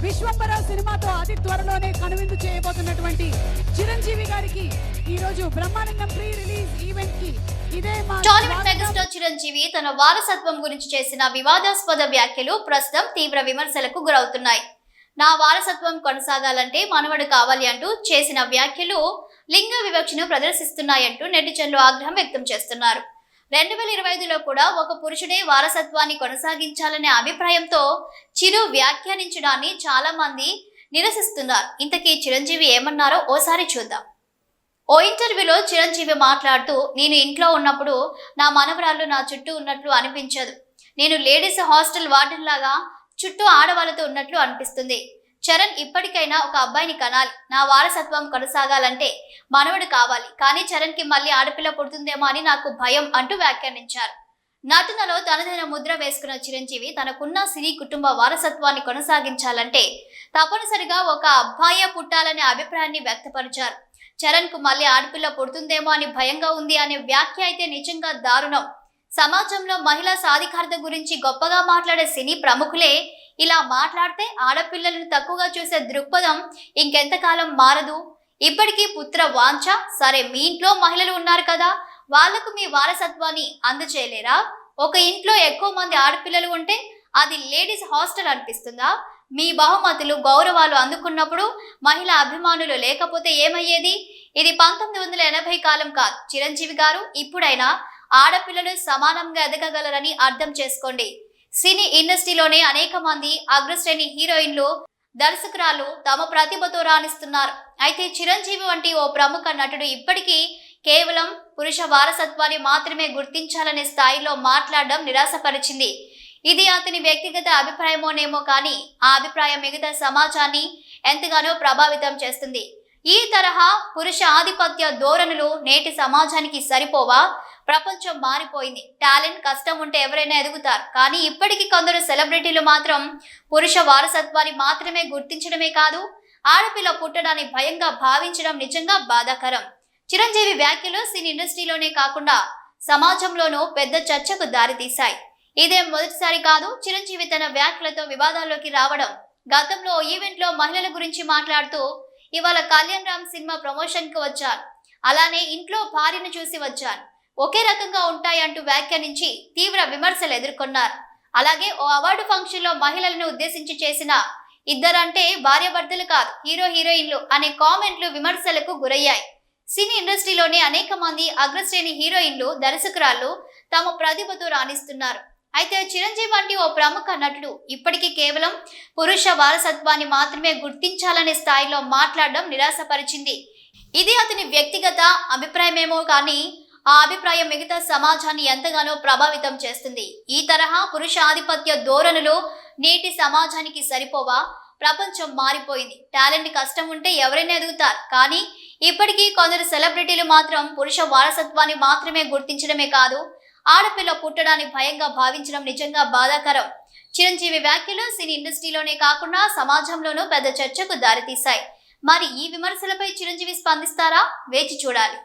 విశ్వంబర సినిమాతో అతి త్వరలోనే కనువిందు చేయబోతున్నటువంటి చిరంజీవి గారికి ఈ రోజు బ్రహ్మానందం ప్రీ రిలీజ్ ఈవెంట్ కి ఇదే మా టాలీవుడ్ మెగాస్టార్ చిరంజీవి తన వారసత్వం గురించి చేసిన వివాదాస్పద వ్యాఖ్యలు ప్రస్తుతం తీవ్ర విమర్శలకు గురవుతున్నాయి. నా వారసత్వం కొనసాగాలంటే మనవడు కావాలి అంటూ చేసిన వ్యాఖ్యలు లింగ వివక్షను ప్రదర్శిస్తున్నాయంటూ నెటిజన్లు ఆగ్రహం వ్యక్తం చేస్తున్నారు. 2025లో కూడా ఒక పురుషుడే వారసత్వాన్ని కొనసాగించాలనే అభిప్రాయంతో చిరు వ్యాఖ్యానించడాన్ని చాలా మంది నిరసిస్తున్నారు. ఇంతకీ చిరంజీవి ఏమన్నారో ఓసారి చూద్దాం. ఓ ఇంటర్వ్యూలో చిరంజీవి మాట్లాడుతూ, నేను ఇంట్లో ఉన్నప్పుడు నా మనవరాళ్ళు నా చుట్టూ ఉన్నట్లు అనిపించదు. నేను లేడీస్ హాస్టల్ వార్డెన్ లాగా చుట్టూ ఆడవాళ్ళతో ఉన్నట్లు అనిపిస్తుంది. చరణ్ ఇప్పటికైనా ఒక అబ్బాయిని కనాలి. నా వారసత్వం కొనసాగాలంటే మనవడు కావాలి. కానీ చరణ్ కి మళ్ళీ ఆడపిల్ల పుడుతుందేమో అని నాకు భయం అంటూ వ్యాఖ్యానించారు. నటనలో తనదైన ముద్ర వేసుకున్న చిరంజీవి తనకున్న సినీ కుటుంబ వారసత్వాన్ని కొనసాగించాలంటే తప్పనిసరిగా ఒక అబ్బాయే పుట్టాలనే అభిప్రాయాన్ని వ్యక్తపరిచారు. చరణ్ కు మళ్ళీ ఆడపిల్ల పుడుతుందేమో అని భయంగా ఉంది అనే వ్యాఖ్య అయితే నిజంగా దారుణం. సమాజంలో మహిళా సాధికారత గురించి గొప్పగా మాట్లాడే సినీ ప్రముఖులే ఇలా మాట్లాడితే ఆడపిల్లలను తక్కువగా చూసే దృక్పథం ఇంకెంతకాలం మారదు. ఇప్పటికీ పుత్ర వాంఛ. సరే, మీ ఇంట్లో మహిళలు ఉన్నారు కదా, వాళ్లకు మీ వారసత్వాన్ని అందచేయలేరా? ఒక ఇంట్లో ఎక్కువ మంది ఆడపిల్లలు ఉంటే అది లేడీస్ హాస్టల్ అనిపిస్తుందా? మీ బహుమతులు గౌరవాలు అందుకున్నప్పుడు మహిళా అభిమానులు లేకపోతే ఏమయ్యేది? ఇది 1980 కాలం కాదు. చిరంజీవి గారు, ఇప్పుడైనా ఆడపిల్లలు సమానంగా ఎదగగలరని అర్థం చేసుకోండి. సినీ ఇండస్ట్రీలోనే అనేక మంది అగ్రశ్రేణి హీరోయిన్లు, దర్శకురాలు తమ ప్రతిభతో రాణిస్తున్నారు. అయితే చిరంజీవి వంటి ఓ ప్రముఖ నటుడు ఇప్పటికీ కేవలం పురుష వారసత్వాన్ని మాత్రమే గుర్తించాలనే స్థాయిలో మాట్లాడడం నిరాశపరిచింది. ఇది అతని వ్యక్తిగత అభిప్రాయమోనేమో కానీ ఆ అభిప్రాయం మిగతా సమాజాన్ని ఎంతగానో ప్రభావితం చేస్తుంది. ఈ తరహా పురుష ఆధిపత్య ధోరణులు నేటి సమాజానికి సరిపోవా? ప్రపంచం మారిపోయింది. టాలెంట్, కష్టం ఉంటే ఎవరైనా ఎదుగుతారు. కానీ ఇప్పటికీ కొందరు సెలబ్రిటీలు మాత్రం పురుష వారసత్వాన్ని మాత్రమే గుర్తించడమే కాదు, ఆడపిల్ల పుట్టడాన్ని భయంగా భావించడం నిజంగా బాధాకరం. చిరంజీవి వ్యాఖ్యలు సినీ ఇండస్ట్రీలోనే కాకుండా సమాజంలోనూ పెద్ద చర్చకు దారితీశాయి. ఇదే మొదటిసారి కాదు చిరంజీవి తన వ్యాఖ్యలతో వివాదాల్లోకి రావడం. గతంలో ఓ ఈవెంట్లో మహిళల గురించి మాట్లాడుతూ, ఇవాళ కళ్యాణ్ రామ్ సినిమా ప్రమోషన్ కి వచ్చాను, అలానే ఇంట్లో భార్యను చూసి వచ్చాను, ఒకే రకంగా ఉంటాయంటూ వ్యాఖ్యానించి తీవ్ర విమర్శలు ఎదుర్కొన్నారు. అలాగే ఓ అవార్డు ఫంక్షన్ లో మహిళలను ఉద్దేశించి చేసిన ఇద్దరంటే భార్యాభర్తలు కాదు, హీరో హీరోయిన్లు అనే కామెంట్లు విమర్శలకు గురయ్యాయి. సినీ ఇండస్ట్రీలోనే అనేక మంది అగ్రశ్రేణి హీరోయిన్లు, దర్శకురాళ్లు తమ ప్రతిభతో రాణిస్తున్నారు. అయితే చిరంజీవి వంటి ఓ ప్రముఖ నటుడు ఇప్పటికీ కేవలం పురుష వారసత్వాన్ని మాత్రమే గుర్తించాలనే స్థాయిలో మాట్లాడడం నిరాశపరిచింది. ఇది అతని వ్యక్తిగత అభిప్రాయమేమో కానీ ఆ అభిప్రాయం మిగతా సమాజాన్ని ఎంతగానో ప్రభావితం చేస్తుంది. ఈ తరహా పురుష ఆధిపత్య ధోరణులు నేటి సమాజానికి సరిపోవా? ప్రపంచం మారిపోయింది. టాలెంట్, కష్టం ఉంటే ఎవరైనా ఎదుగుతారు. కానీ ఇప్పటికీ కొందరు సెలబ్రిటీలు మాత్రం పురుష వారసత్వాన్ని మాత్రమే గుర్తించడమే కాదు, ఆడపిల్ల పుట్టడాన్ని భయంగా భావించడం నిజంగా బాధాకరం. చిరంజీవి వ్యాఖ్యలు సినీ ఇండస్ట్రీలోనే కాకుండా సమాజంలోనూ పెద్ద చర్చకు దారితీశాయి. మరి ఈ విమర్శలపై చిరంజీవి స్పందిస్తారా? వేచి చూడాలి.